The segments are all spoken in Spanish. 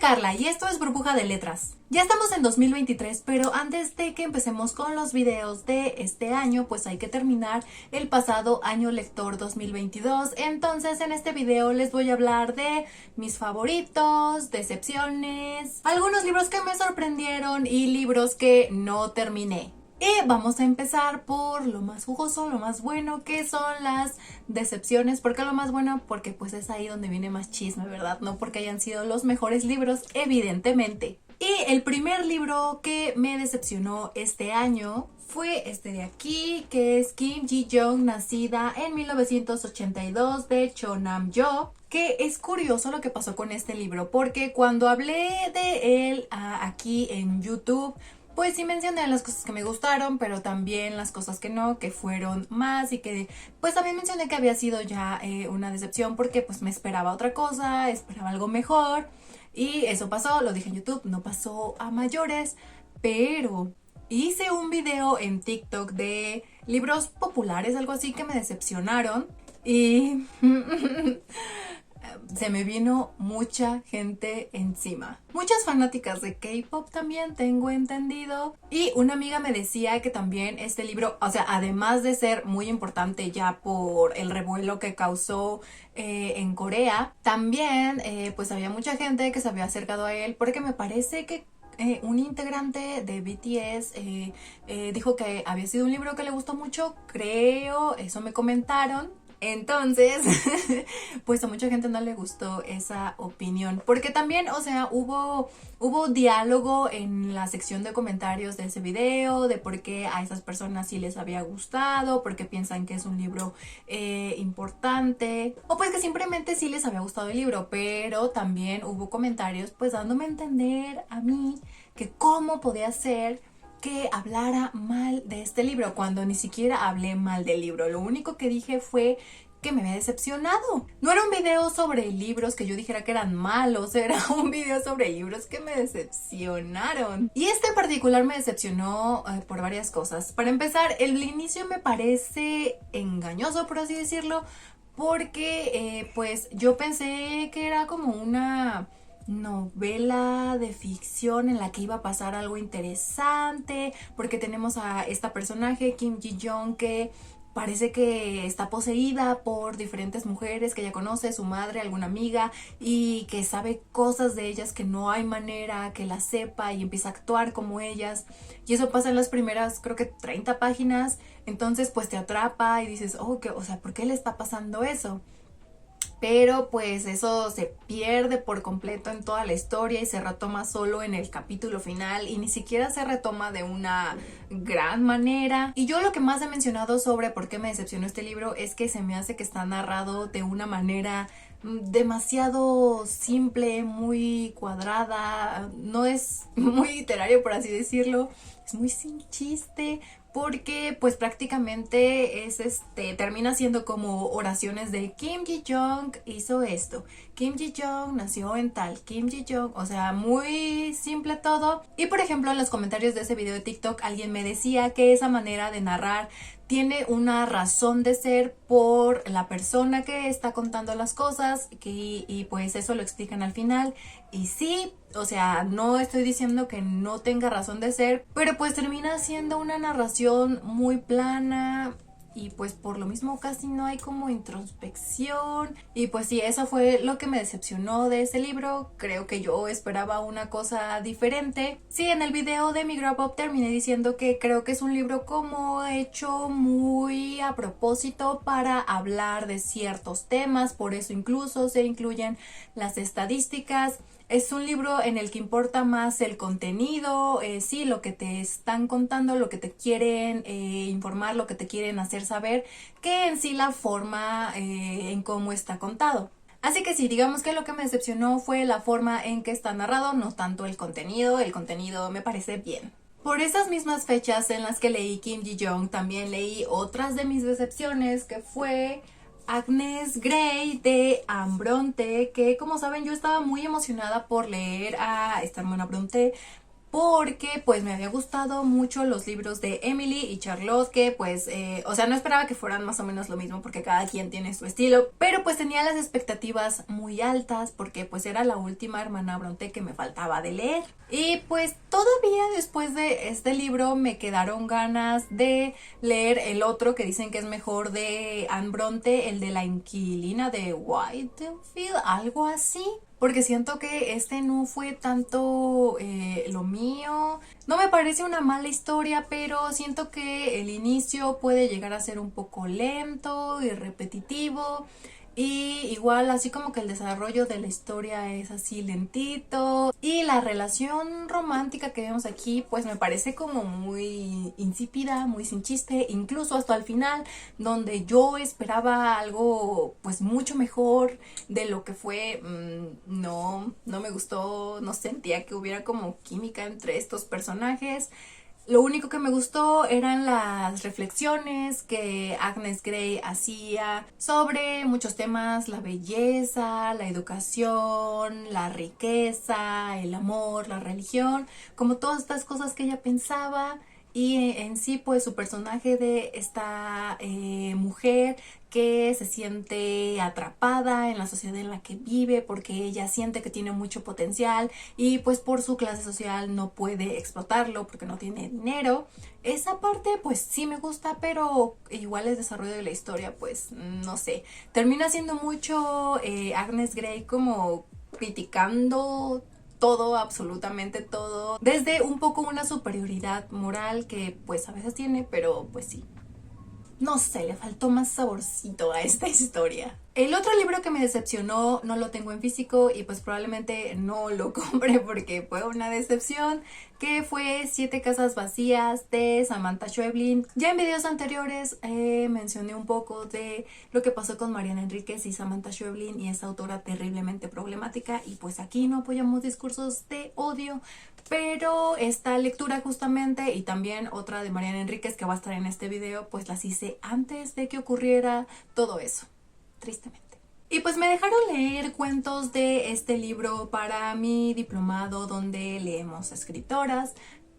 Carla y esto es Burbuja de Letras. Ya estamos en 2023, pero antes de que empecemos con los videos de este año, pues hay que terminar el pasado año lector 2022. Entonces en este video les voy a hablar de mis favoritos, decepciones, algunos libros que me sorprendieron y libros que no terminé. Y vamos a empezar por lo más jugoso, lo más bueno, que son las decepciones. ¿Por qué lo más bueno? Porque pues es ahí donde viene más chisme, ¿verdad? No porque hayan sido los mejores libros, evidentemente. Y el primer libro que me decepcionó este año fue este de aquí, que es Kim Ji-young, nacida en 1982, de Chonam-yo. Que es curioso lo que pasó con este libro, porque cuando hablé de él aquí en YouTube, pues sí mencioné las cosas que me gustaron, pero también las cosas que no, que fueron más y que pues también mencioné que había sido ya una decepción porque pues me esperaba otra cosa, esperaba algo mejor y eso pasó, lo dije en YouTube, no pasó a mayores, pero hice un video en TikTok de libros populares, algo así que me decepcionaron y se me vino mucha gente encima. Muchas fanáticas de K-pop también, tengo entendido. Y una amiga me decía que también este libro, o sea, además de ser muy importante ya por el revuelo que causó en Corea, también pues había mucha gente que se había acercado a él porque me parece que un integrante de BTS dijo que había sido un libro que le gustó mucho, creo, eso me comentaron. Entonces, pues a mucha gente no le gustó esa opinión, porque también, o sea, hubo diálogo en la sección de comentarios de ese video, de por qué a esas personas sí les había gustado, porque piensan que es un libro importante, o pues que simplemente sí les había gustado el libro, pero también hubo comentarios pues dándome a entender a mí que cómo podía ser que hablara mal de este libro cuando ni siquiera hablé mal del libro. Lo único que dije fue que me había decepcionado. No era un video sobre libros que yo dijera que eran malos, era un video sobre libros que me decepcionaron. Y este en particular me decepcionó por varias cosas. Para empezar, el inicio me parece engañoso, por así decirlo, porque pues yo pensé que era como una novela de ficción en la que iba a pasar algo interesante, porque tenemos a esta personaje Kim Ji-young que parece que está poseída por diferentes mujeres que ella conoce, su madre, alguna amiga, y que sabe cosas de ellas que no hay manera que las sepa y empieza a actuar como ellas. Y eso pasa en las primeras, creo que 30 páginas. Entonces pues te atrapa y dices, oh, o sea, ¿por qué le está pasando eso? Pero pues eso se pierde por completo en toda la historia y se retoma solo en el capítulo final y ni siquiera se retoma de una gran manera. Y yo lo que más he mencionado sobre por qué me decepcionó este libro es que se me hace que está narrado de una manera demasiado simple, muy cuadrada, no es muy literario por así decirlo, es muy sin chiste, porque pues prácticamente es termina siendo como oraciones de Kim Ji-young hizo esto, Kim Ji-young nació en tal, Kim Ji-young, o sea, muy simple todo. Y por ejemplo en los comentarios de ese video de TikTok alguien me decía que esa manera de narrar tiene una razón de ser por la persona que está contando las cosas y pues eso lo explican al final. Y sí, o sea, no estoy diciendo que no tenga razón de ser, pero pues termina siendo una narración muy plana y pues por lo mismo casi no hay como introspección. Y pues sí, eso fue lo que me decepcionó de ese libro. Creo que yo esperaba una cosa diferente. Sí, en el video de mi Wrap Up terminé diciendo que creo que es un libro como hecho muy a propósito para hablar de ciertos temas, por eso incluso se incluyen las estadísticas. Es un libro en el que importa más el contenido, sí, lo que te están contando, lo que te quieren informar, lo que te quieren hacer saber, que en sí la forma en cómo está contado. Así que sí, digamos que lo que me decepcionó fue la forma en que está narrado, no tanto el contenido me parece bien. Por esas mismas fechas en las que leí Kim Ji-young, también leí otras de mis decepciones, que fue Agnes Grey de Anne Bronte, que como saben yo estaba muy emocionada por leer a esta hermana Bronte, porque pues me había gustado mucho los libros de Emily y Charlotte, que pues, o sea, no esperaba que fueran más o menos lo mismo porque cada quien tiene su estilo, pero pues tenía las expectativas muy altas porque pues era la última hermana Bronte que me faltaba de leer. Y pues todavía después de este libro me quedaron ganas de leer el otro que dicen que es mejor de Anne Bronte, el de la inquilina de Whitefield, algo así. Porque siento que este no fue tanto lo mío. No me parece una mala historia, pero siento que el inicio puede llegar a ser un poco lento y repetitivo. Y igual así como que el desarrollo de la historia es así lentito. Y la relación romántica que vemos aquí pues me parece como muy insípida, muy sin chiste. Incluso hasta el final, donde yo esperaba algo pues mucho mejor de lo que fue, no me gustó. No sentía que hubiera como química entre estos personajes. Lo único que me gustó eran las reflexiones que Agnes Grey hacía sobre muchos temas: la belleza, la educación, la riqueza, el amor, la religión, como todas estas cosas que ella pensaba. Y en sí pues su personaje de esta mujer que se siente atrapada en la sociedad en la que vive porque ella siente que tiene mucho potencial y pues por su clase social no puede explotarlo porque no tiene dinero. Esa parte pues sí me gusta, pero igual el desarrollo de la historia pues no sé, termina siendo mucho Agnes Grey como criticando todo, absolutamente todo, desde un poco una superioridad moral que pues a veces tiene, pero pues sí, no sé, le faltó más saborcito a esta historia. El otro libro que me decepcionó no lo tengo en físico y pues probablemente no lo compre porque fue una decepción, que fue Siete casas vacías de Samantha Schweblin. Ya en videos anteriores mencioné un poco de lo que pasó con Mariana Enríquez y Samantha Schweblin y esa autora terriblemente problemática, y pues aquí no apoyamos discursos de odio, pero esta lectura justamente y también otra de Mariana Enríquez que va a estar en este video pues las hice antes de que ocurriera todo eso, tristemente. Y pues me dejaron leer cuentos de este libro para mi diplomado donde leemos escritoras,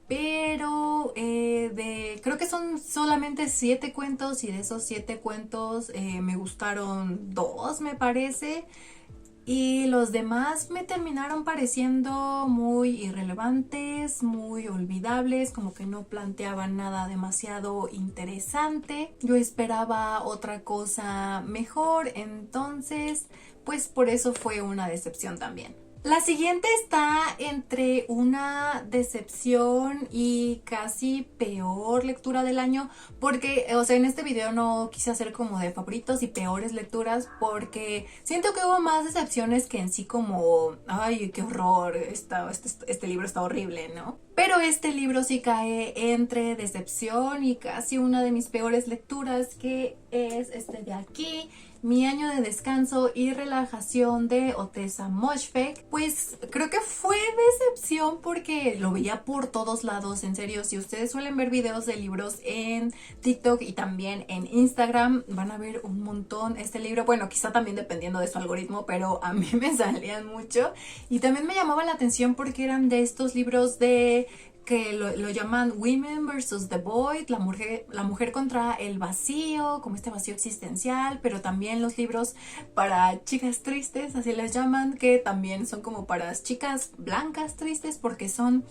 pero creo que son solamente 7 cuentos, y de esos 7 cuentos me gustaron 2, me parece. Y los demás me terminaron pareciendo muy irrelevantes, muy olvidables, como que no planteaban nada demasiado interesante. Yo esperaba otra cosa mejor, entonces pues por eso fue una decepción también. La siguiente está entre una decepción y casi peor lectura del año, porque, o sea, en este video no quise hacer como de favoritos y peores lecturas, porque siento que hubo más decepciones que en sí como, ay, qué horror, este libro está horrible, ¿no? Pero este libro sí cae entre decepción y casi una de mis peores lecturas, que es este de aquí, Mi año de descanso y relajación de Ottessa Moshfegh. Pues creo que fue decepción porque lo veía por todos lados, en serio. Si ustedes suelen ver videos de libros en TikTok y también en Instagram, van a ver un montón este libro. Bueno, quizá también dependiendo de su algoritmo, pero a mí me salían mucho. Y también me llamaba la atención porque eran de estos libros de que lo llaman Women versus the Void, la mujer contra el vacío, como este vacío existencial, pero también los libros para chicas tristes, así les llaman, que también son como para chicas blancas tristes, porque son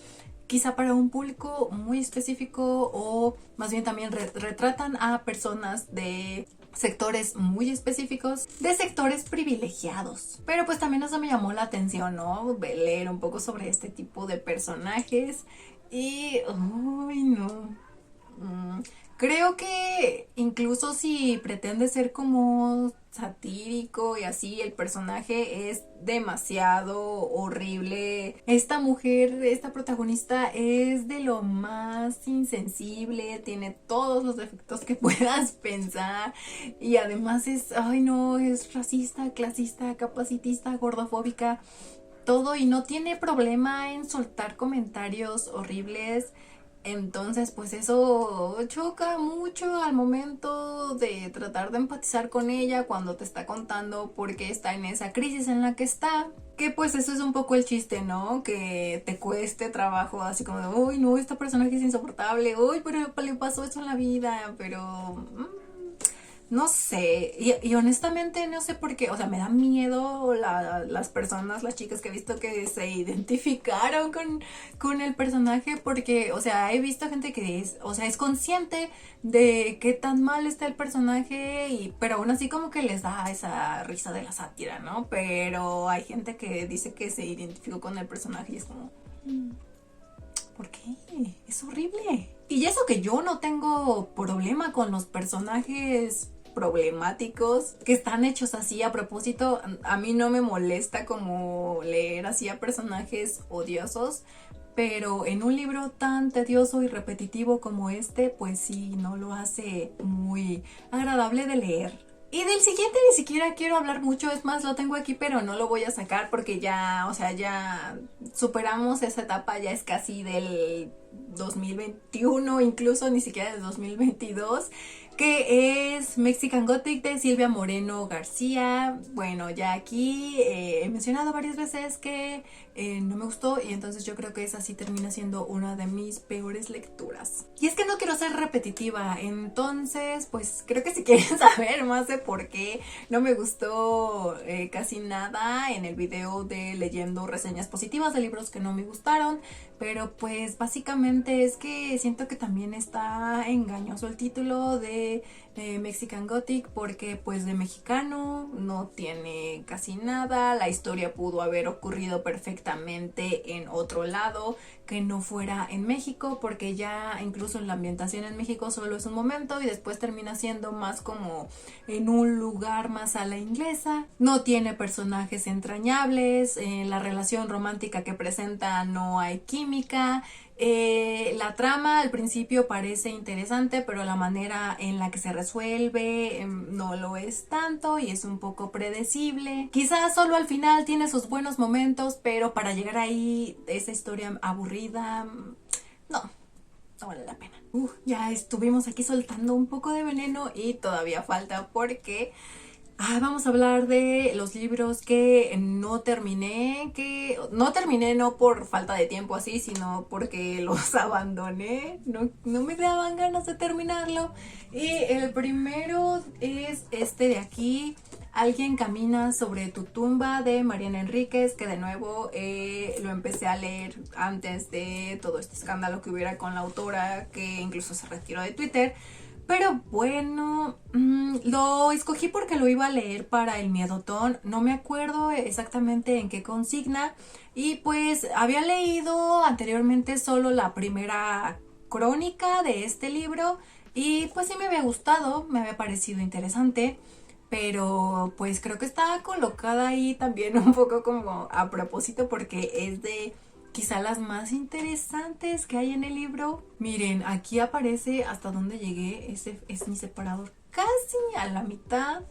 quizá para un público muy específico, o más bien también retratan a personas de sectores muy específicos, de sectores privilegiados. Pero pues también eso me llamó la atención, ¿no? Leer un poco sobre este tipo de personajes. Y, uy, no. Creo que incluso si pretende ser como satírico y así, el personaje es demasiado horrible. Esta mujer, esta protagonista, es de lo más insensible, tiene todos los defectos que puedas pensar, y además es, ay no, es racista, clasista, capacitista, gordofóbica, todo, y no tiene problema en soltar comentarios horribles. Entonces, pues eso choca mucho al momento de tratar de empatizar con ella cuando te está contando por qué está en esa crisis en la que está. Que pues eso es un poco el chiste, ¿no? Que te cueste trabajo, así como de, uy, no, esta personaje es insoportable, uy, pero le pasó eso en la vida, pero no sé, y honestamente no sé por qué, o sea, me da miedo las personas, las chicas que he visto que se identificaron con el personaje, porque, o sea, he visto gente que es, o sea, es consciente de qué tan mal está el personaje, pero aún así como que les da esa risa de la sátira, ¿no? Pero hay gente que dice que se identificó con el personaje y es como, ¿por qué? Es horrible. Y eso que yo no tengo problema con los personajes problemáticos que están hechos así a propósito. A mí no me molesta como leer así a personajes odiosos, pero en un libro tan tedioso y repetitivo como este, pues sí, no lo hace muy agradable de leer. Y del siguiente ni siquiera quiero hablar mucho, es más, lo tengo aquí, pero no lo voy a sacar porque ya, o sea, ya superamos esa etapa, ya es casi del 2021, incluso ni siquiera del 2022, que es Mexican Gothic de Silvia Moreno García. Bueno, ya aquí he mencionado varias veces que no me gustó y entonces yo creo que esa sí termina siendo una de mis peores lecturas. Y es que no quiero ser repetitiva, entonces pues creo que si quieren saber más de por qué no me gustó casi nada en el video de leyendo reseñas positivas de libros que no me gustaron, pero pues básicamente es que siento que también está engañoso el título de Mexican Gothic porque pues de mexicano no tiene casi nada, la historia pudo haber ocurrido perfectamente en otro lado que no fuera en México, porque ya incluso la ambientación en México solo es un momento y después termina siendo más como en un lugar más a la inglesa, no tiene personajes entrañables, en la relación romántica que presenta no hay química. La trama al principio parece interesante, pero la manera en la que se resuelve no lo es tanto y es un poco predecible. Quizás solo al final tiene sus buenos momentos, pero para llegar ahí, esa historia aburrida, no vale la pena. Ya estuvimos aquí soltando un poco de veneno y todavía falta porque vamos a hablar de los libros que no terminé, no por falta de tiempo así, sino porque los abandoné, no me daban ganas de terminarlo. Y el primero es este de aquí, Alguien camina sobre tu tumba, de Mariana Enríquez, que de nuevo lo empecé a leer antes de todo este escándalo que hubiera con la autora, que incluso se retiró de Twitter. Pero bueno, lo escogí porque lo iba a leer para el Miedotón. No me acuerdo exactamente en qué consigna. Y pues había leído anteriormente solo la primera crónica de este libro. Y pues sí me había gustado, me había parecido interesante. Pero pues creo que está colocada ahí también un poco como a propósito porque es de quizá las más interesantes que hay en el libro. Miren, aquí aparece hasta dónde llegué, ese es mi separador, casi a la mitad.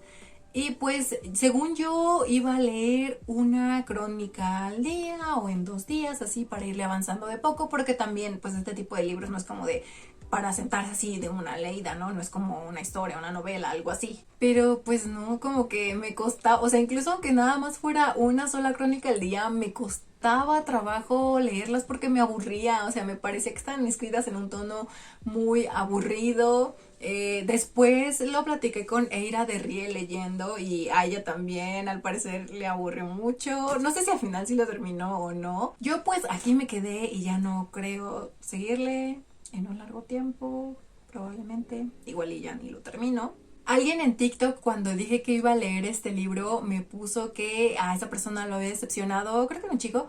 Y pues según yo iba a leer una crónica al día o en 2 días, así para irle avanzando de poco, porque también pues este tipo de libros no es como de para sentarse así de una leída, ¿no? No es como una historia, una novela, algo así. Pero pues no, como que me costaba, o sea, incluso aunque nada más fuera una sola crónica al día, me costaba trabajo leerlas porque me aburría, o sea, me parecía que estaban escritas en un tono muy aburrido. Después lo platiqué con Eira de Rie leyendo y a ella también al parecer le aburrió mucho. No sé si al final sí lo terminó o no. Yo pues aquí me quedé y ya no creo seguirle en un largo tiempo, probablemente. Igual y ya ni lo termino. Alguien en TikTok cuando dije que iba a leer este libro me puso que a esa persona lo había decepcionado, creo que era un chico,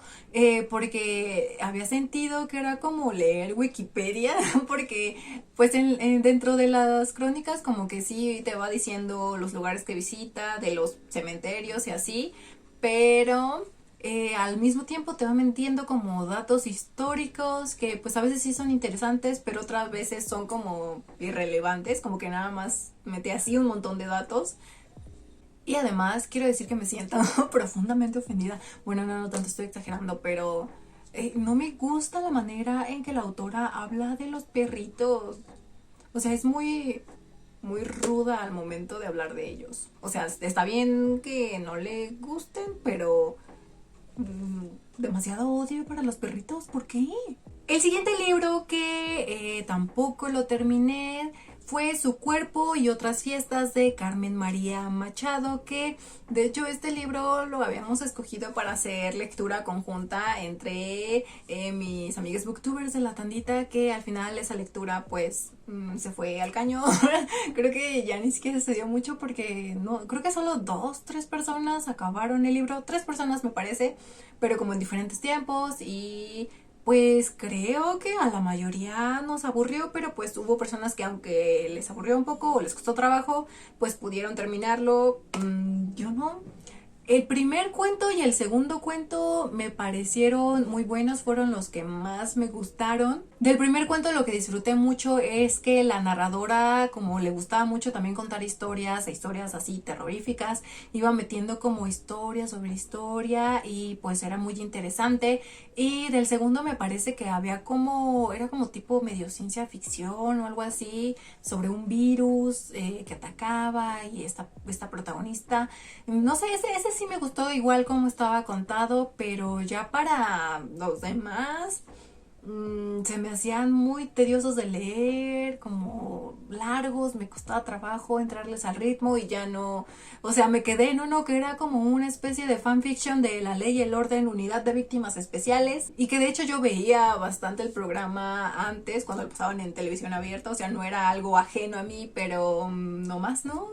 porque había sentido que era como leer Wikipedia, porque pues dentro de las crónicas como que sí te va diciendo los lugares que visita, de los cementerios y así, pero al mismo tiempo te va mintiendo como datos históricos que pues a veces sí son interesantes, pero otras veces son como irrelevantes, como que nada más mete así un montón de datos. Y además quiero decir que me siento profundamente ofendida. Bueno, no tanto, estoy exagerando, pero No me gusta la manera en que la autora habla de los perritos. O sea, es muy ruda al momento de hablar de ellos. O sea, está bien que no le gusten, pero demasiado odio para los perritos. ¿Por qué? El siguiente libro que tampoco lo terminé fue Su cuerpo y otras fiestas de Carmen María Machado, que de hecho este libro lo habíamos escogido para hacer lectura conjunta entre mis amigas booktubers de la tandita, que al final esa lectura pues se fue al caño. Creo que ya ni siquiera se dio mucho porque no, creo que solo 2, 3 personas acabaron el libro, 3 personas me parece, pero como en diferentes tiempos, y pues creo que a la mayoría nos aburrió, pero pues hubo personas que aunque les aburrió un poco o les costó trabajo, pues pudieron terminarlo. Yo no. El primer cuento y el segundo cuento me parecieron muy buenos, fueron los que más me gustaron. Del primer cuento lo que disfruté mucho es que la narradora, como le gustaba mucho también contar historias, e historias así terroríficas, iba metiendo como historia sobre historia y pues era muy interesante. Y del segundo me parece que había como, era como tipo medio ciencia ficción o algo así, sobre un virus que atacaba y esta protagonista. No sé, ese sí me gustó igual como estaba contado, pero ya para los demás se me hacían muy tediosos de leer, como largos, me costaba trabajo entrarles al ritmo y ya no, o sea, me quedé en uno que era como una especie de fanfiction de La Ley y el Orden, Unidad de Víctimas Especiales, y que de hecho yo veía bastante el programa antes, cuando lo pasaban en televisión abierta, o sea, no era algo ajeno a mí, pero no más, ¿no?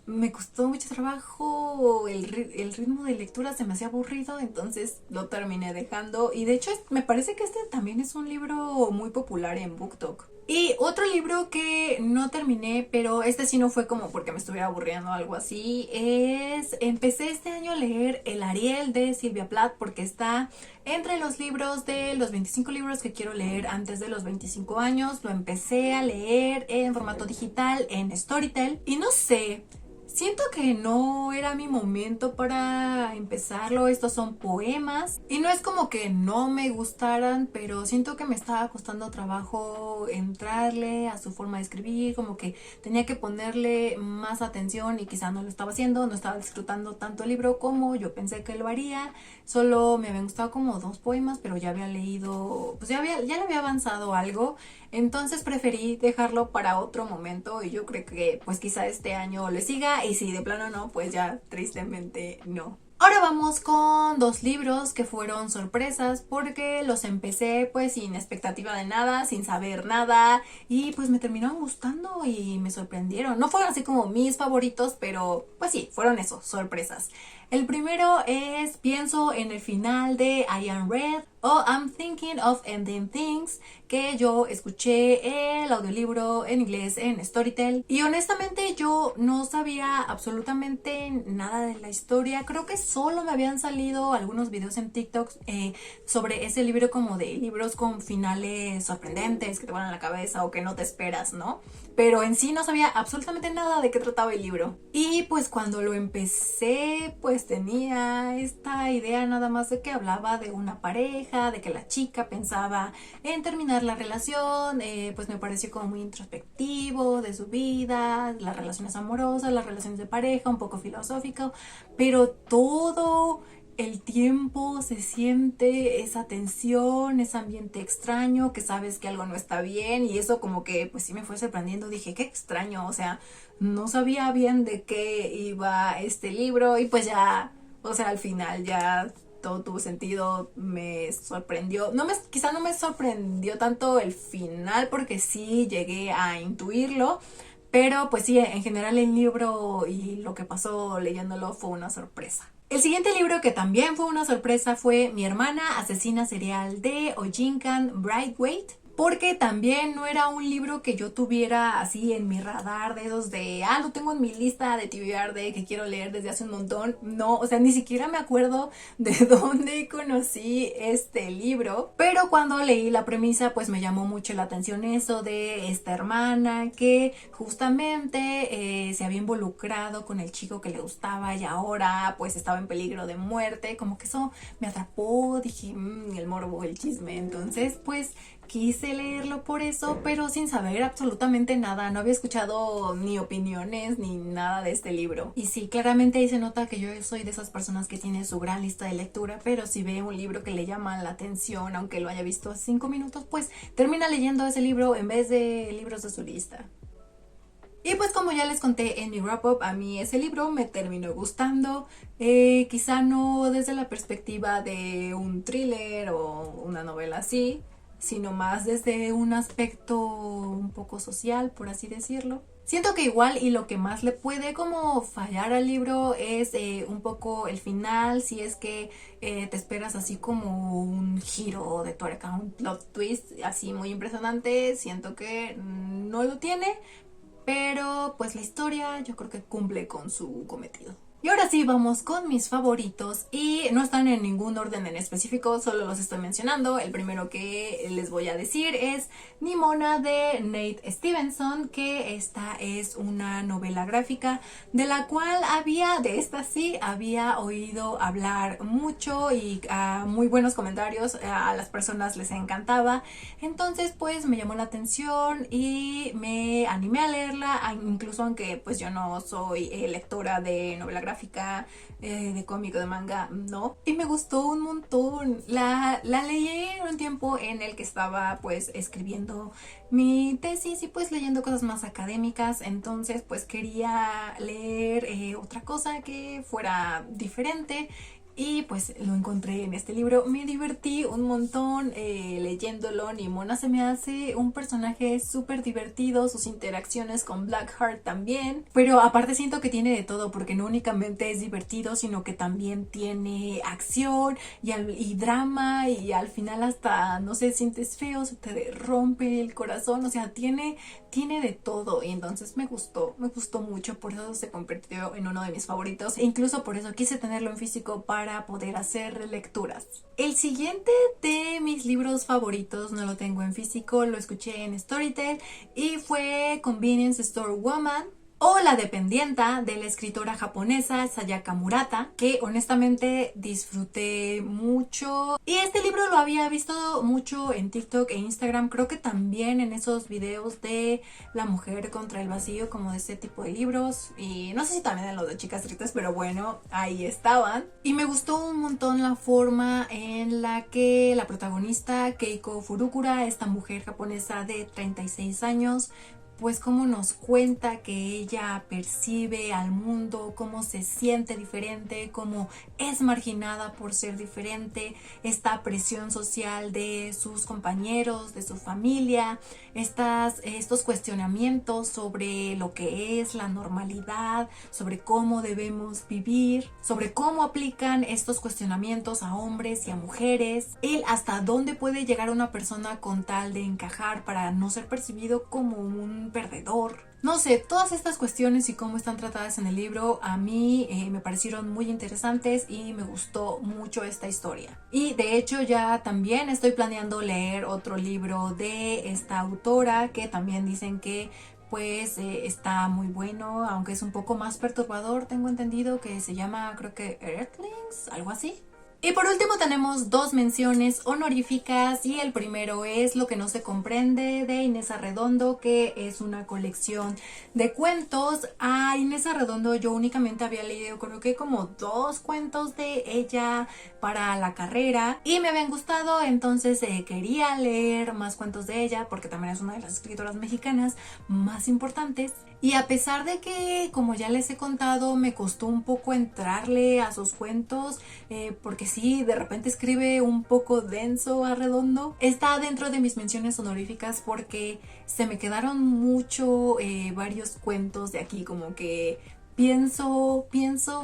Me costó mucho trabajo, el ritmo de lectura se me hacía aburrido, entonces lo terminé dejando. Y de hecho me parece que este también es un libro muy popular en BookTok. Y otro libro que no terminé, pero este sí no fue como porque me estuviera aburriendo o algo así, empecé este año a leer El Ariel de Sylvia Plath, porque está entre los libros de los 25 libros que quiero leer antes de los 25 años. Lo empecé a leer en formato digital en Storytel y no sé, siento que no era mi momento para empezarlo. Estos son poemas y no es como que no me gustaran, pero siento que me estaba costando trabajo entrarle a su forma de escribir, como que tenía que ponerle más atención y quizá no lo estaba haciendo, no estaba disfrutando tanto el libro como yo pensé que lo haría. Solo me habían gustado como 2 poemas, pero ya había leído, pues ya le había avanzado algo. Entonces preferí dejarlo para otro momento y yo creo que pues quizá este año le siga, y si de plano no, pues ya tristemente no. Ahora vamos con 2 libros que fueron sorpresas porque los empecé pues sin expectativa de nada, sin saber nada, y pues me terminaron gustando y me sorprendieron. No fueron así como mis favoritos, pero pues sí, fueron eso, sorpresas. El primero es Pienso en el final de I Am Red, o I'm Thinking of Ending Things, que yo escuché el audiolibro en inglés en Storytel, y honestamente yo no sabía absolutamente nada de la historia. Creo que solo me habían salido algunos videos en TikTok sobre ese libro, como de libros con finales sorprendentes que te van a la cabeza o que no te esperas, ¿no? Pero en sí no sabía absolutamente nada de qué trataba el libro. Y pues cuando lo empecé, pues tenía esta idea nada más de que hablaba de una pareja, de que la chica pensaba en terminar la relación, pues me pareció como muy introspectivo de su vida, las relaciones amorosas, las relaciones de pareja, un poco filosófico, pero todo el tiempo se siente esa tensión, ese ambiente extraño, que sabes que algo no está bien, y eso como que pues sí me fue sorprendiendo. Dije, qué extraño, o sea, no sabía bien de qué iba este libro, y pues ya, o sea, al final ya todo tuvo sentido, me sorprendió. Quizá no me sorprendió tanto el final porque sí llegué a intuirlo, pero pues sí, en general el libro y lo que pasó leyéndolo fue una sorpresa. El siguiente libro que también fue una sorpresa fue Mi hermana asesina serial de Ojinkan Braithwaite. porque también no era un libro que yo tuviera así en mi radar de esos de, lo tengo en mi lista de TBR de que quiero leer desde hace un montón. No, o sea, ni siquiera me acuerdo de dónde conocí este libro, pero cuando leí la premisa pues me llamó mucho la atención eso de esta hermana que justamente se había involucrado con el chico que le gustaba y ahora pues estaba en peligro de muerte. Como que eso me atrapó, dije, el morbo, el chisme. Entonces pues quise leerlo por eso, pero sin saber absolutamente nada. No había escuchado ni opiniones ni nada de este libro. Y sí, claramente ahí se nota que yo soy de esas personas que tiene su gran lista de lectura, pero si ve un libro que le llama la atención, aunque lo haya visto hace 5 minutos, pues termina leyendo ese libro en vez de libros de su lista. Y pues como ya les conté en mi wrap-up, a mí ese libro me terminó gustando, quizá no desde la perspectiva de un thriller o una novela así, sino más desde un aspecto un poco social, por así decirlo. Siento que igual y lo que más le puede como fallar al libro es un poco el final, si es que te esperas así como un giro de tuerca, un plot twist así muy impresionante, siento que no lo tiene, pero pues la historia yo creo que cumple con su cometido. Y ahora sí, vamos con mis favoritos y no están en ningún orden en específico, solo los estoy mencionando. El primero que les voy a decir es Nimona de Nate Stevenson, que esta es una novela gráfica de la cual había oído hablar mucho y muy buenos comentarios, a las personas les encantaba. Entonces pues me llamó la atención y me animé a leerla, incluso aunque pues yo no soy lectora de novela gráfica, de cómic o de manga, no. Y me gustó un montón. La leí en un tiempo en el que estaba pues escribiendo mi tesis y pues leyendo cosas más académicas. Entonces pues quería leer otra cosa que fuera diferente. Y pues lo encontré en este libro. Me divertí un montón leyéndolo. Nimona se me hace un personaje súper divertido. Sus interacciones con Blackheart también. Pero aparte siento que tiene de todo, porque no únicamente es divertido, sino que también tiene acción y drama. Y al final hasta, no sé, sientes feo, se te rompe el corazón. O sea, tiene de todo. Y entonces me gustó mucho. Por eso se convirtió en uno de mis favoritos. E incluso por eso quise tenerlo en físico para poder hacer lecturas. El siguiente de mis libros favoritos no lo tengo en físico, lo escuché en Storytel y fue Convenience Store Woman, o La dependienta, de la escritora japonesa Sayaka Murata, que honestamente disfruté mucho. Y este libro lo había visto mucho en TikTok e Instagram, creo que también en esos videos de La mujer contra el vacío, como de ese tipo de libros, y no sé si también en los de chicas tristes, pero bueno, ahí estaban. Y me gustó un montón la forma en la que la protagonista, Keiko Furukura, esta mujer japonesa de 36 años, pues cómo nos cuenta que ella percibe al mundo, cómo se siente diferente, cómo es marginada por ser diferente, esta presión social de sus compañeros, de su familia, estos cuestionamientos sobre lo que es la normalidad, sobre cómo debemos vivir, sobre cómo aplican estos cuestionamientos a hombres y a mujeres, el hasta dónde puede llegar una persona con tal de encajar para no ser percibido como un perdedor. No sé, todas estas cuestiones y cómo están tratadas en el libro a mí me parecieron muy interesantes y me gustó mucho esta historia. Y de hecho ya también estoy planeando leer otro libro de esta autora que también dicen que pues está muy bueno, aunque es un poco más perturbador, tengo entendido, que se llama, creo que Earthlings, algo así. Y por último tenemos dos menciones honoríficas y el primero es Lo que no se comprende, de Inés Arredondo, que es una colección de cuentos. A Inés Arredondo yo únicamente había leído creo que como 2 cuentos de ella para la carrera y me habían gustado, entonces quería leer más cuentos de ella porque también es una de las escritoras mexicanas más importantes. Y a pesar de que, como ya les he contado, me costó un poco entrarle a sus cuentos, porque sí, de repente escribe un poco denso Arredondo, está dentro de mis menciones honoríficas porque se me quedaron mucho varios cuentos de aquí, como que pienso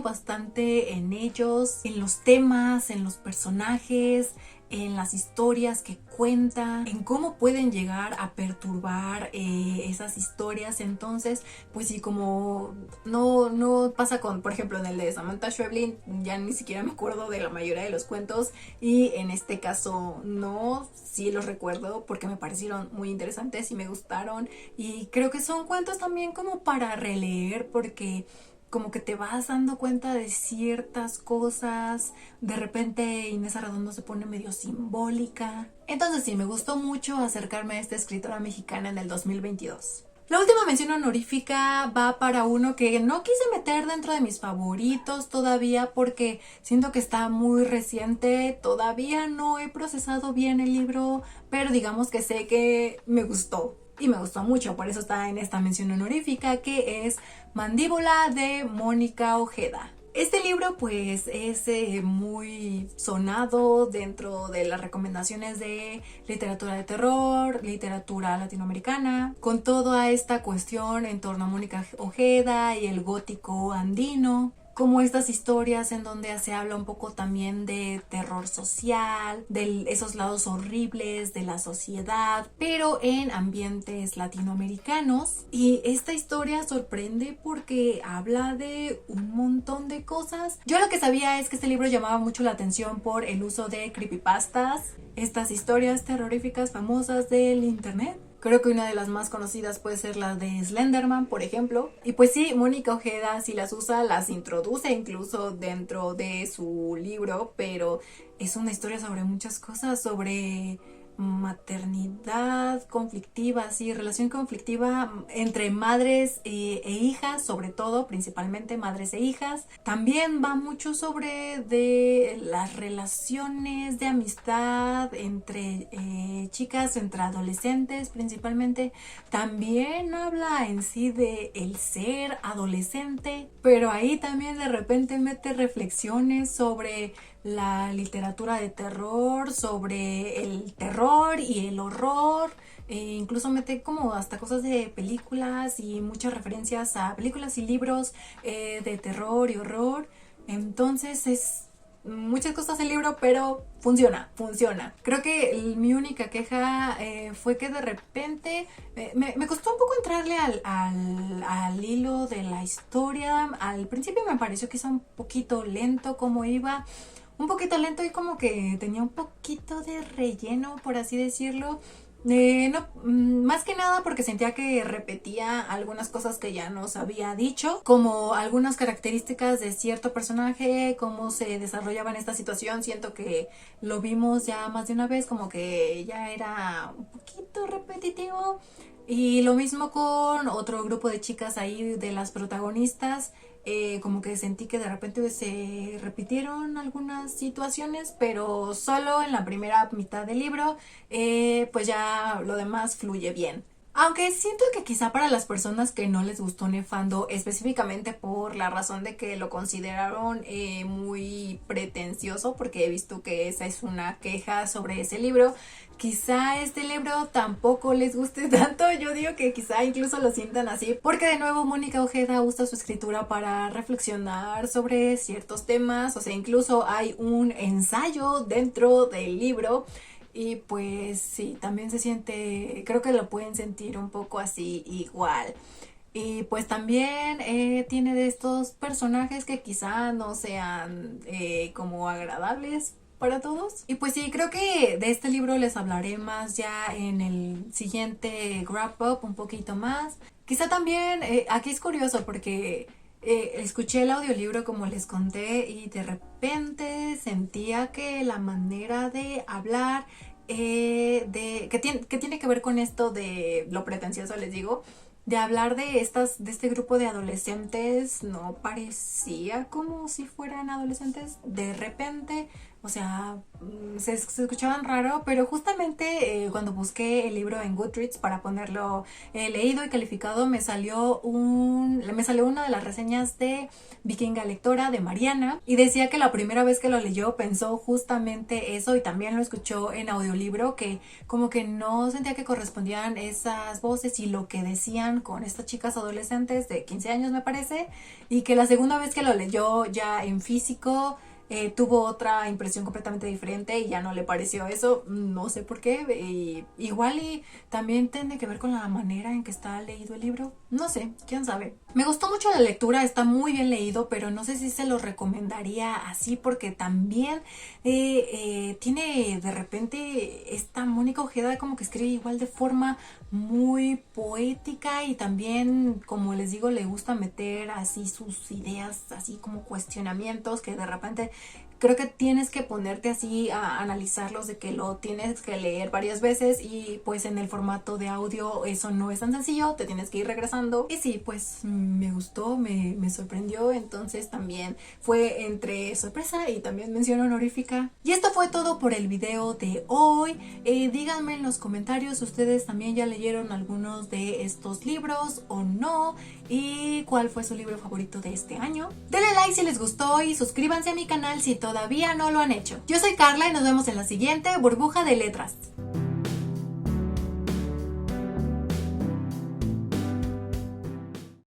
bastante en ellos, en los temas, en los personajes, en las historias que cuenta, en cómo pueden llegar a perturbar esas historias. Entonces, pues sí, como no pasa con, por ejemplo, en el de Samantha Schweblin, ya ni siquiera me acuerdo de la mayoría de los cuentos, y en este caso no, sí los recuerdo porque me parecieron muy interesantes y me gustaron, y creo que son cuentos también como para releer, porque como que te vas dando cuenta de ciertas cosas. De repente Inés Arredondo se pone medio simbólica. Entonces sí, me gustó mucho acercarme a esta escritora mexicana en el 2022. La última mención honorífica va para uno que no quise meter dentro de mis favoritos todavía porque siento que está muy reciente. Todavía no he procesado bien el libro, pero digamos que sé que me gustó. Y me gustó mucho, por eso está en esta mención honorífica, que es Mandíbula, de Mónica Ojeda. Este libro pues es muy sonado dentro de las recomendaciones de literatura de terror, literatura latinoamericana, con toda esta cuestión en torno a Mónica Ojeda y el gótico andino, como estas historias en donde se habla un poco también de terror social, de esos lados horribles de la sociedad, pero en ambientes latinoamericanos. Y esta historia sorprende porque habla de un montón de cosas. Yo lo que sabía es que este libro llamaba mucho la atención por el uso de creepypastas, estas historias terroríficas famosas del internet. Creo que una de las más conocidas puede ser la de Slenderman, por ejemplo. Y pues sí, Mónica Ojeda sí las usa, las introduce incluso dentro de su libro, pero es una historia sobre muchas cosas, sobre maternidad conflictiva, sí, relación conflictiva entre madres e hijas, sobre todo, principalmente madres e hijas. También va mucho sobre de las relaciones de amistad entre chicas, entre adolescentes principalmente. También habla en sí de el ser adolescente, pero ahí también de repente mete reflexiones sobre la literatura de terror, sobre el terror y el horror. Incluso mete como hasta cosas de películas y muchas referencias a películas y libros de terror y horror. Entonces es muchas cosas el libro, pero funciona. Creo que mi única queja fue que de repente me costó un poco entrarle al hilo de la historia. Al principio me pareció que iba un poquito lento como iba. Un poquito lento y como que tenía un poquito de relleno, por así decirlo. No, más que nada porque sentía que repetía algunas cosas que ya nos había dicho, como algunas características de cierto personaje, cómo se desarrollaba en esta situación. Siento que lo vimos ya más de una vez, como que ya era un poquito repetitivo. Y lo mismo con otro grupo de chicas ahí de las protagonistas. Como que sentí que de repente se repitieron algunas situaciones, pero solo en la primera mitad del libro, pues ya lo demás fluye bien. Aunque siento que quizá para las personas que no les gustó Nefando, específicamente por la razón de que lo consideraron muy pretencioso, porque he visto que esa es una queja sobre ese libro, quizá este libro tampoco les guste tanto. Yo digo que quizá incluso lo sientan así, porque de nuevo Mónica Ojeda usa su escritura para reflexionar sobre ciertos temas. O sea, incluso hay un ensayo dentro del libro. Y pues sí, también se siente, creo que lo pueden sentir un poco así igual. Y pues también tiene de estos personajes que quizá no sean como agradables para todos. Y pues sí, creo que de este libro les hablaré más ya en el siguiente wrap up, un poquito más. Quizá también, aquí es curioso porque escuché el audiolibro como les conté y de repente sentía que la manera de hablar que tiene que ver con esto de lo pretencioso, les digo, de hablar de este grupo de adolescentes, no parecía como si fueran adolescentes de repente. O sea, se escuchaban raro, pero justamente cuando busqué el libro en Goodreads para ponerlo leído y calificado, me salió una de las reseñas de Vikinga Lectora de Mariana, y decía que la primera vez que lo leyó pensó justamente eso, y también lo escuchó en audiolibro, que como que no sentía que correspondían esas voces y lo que decían con estas chicas adolescentes de 15 años, me parece, y que la segunda vez que lo leyó ya en físico, tuvo otra impresión completamente diferente y ya no le pareció eso, no sé por qué, igual y también tiene que ver con la manera en que está leído el libro, no sé, quién sabe. Me gustó mucho la lectura, está muy bien leído, pero no sé si se lo recomendaría así porque también tiene de repente esta Mónica Ojeda como que escribe igual de forma muy poética y también, como les digo, le gusta meter así sus ideas, así como cuestionamientos que de repente creo que tienes que ponerte así a analizarlos, de que lo tienes que leer varias veces y pues en el formato de audio eso no es tan sencillo, te tienes que ir regresando. Y sí, pues me gustó, me sorprendió, entonces también fue entre sorpresa y también mención honorífica. Y esto fue todo por el video de hoy. Díganme en los comentarios si ustedes también ya leyeron algunos de estos libros o no, y cuál fue su libro favorito de este año. Denle like si les gustó y suscríbanse a mi canal si todavía no lo han hecho. Yo soy Carla y nos vemos en la siguiente Burbuja de Letras.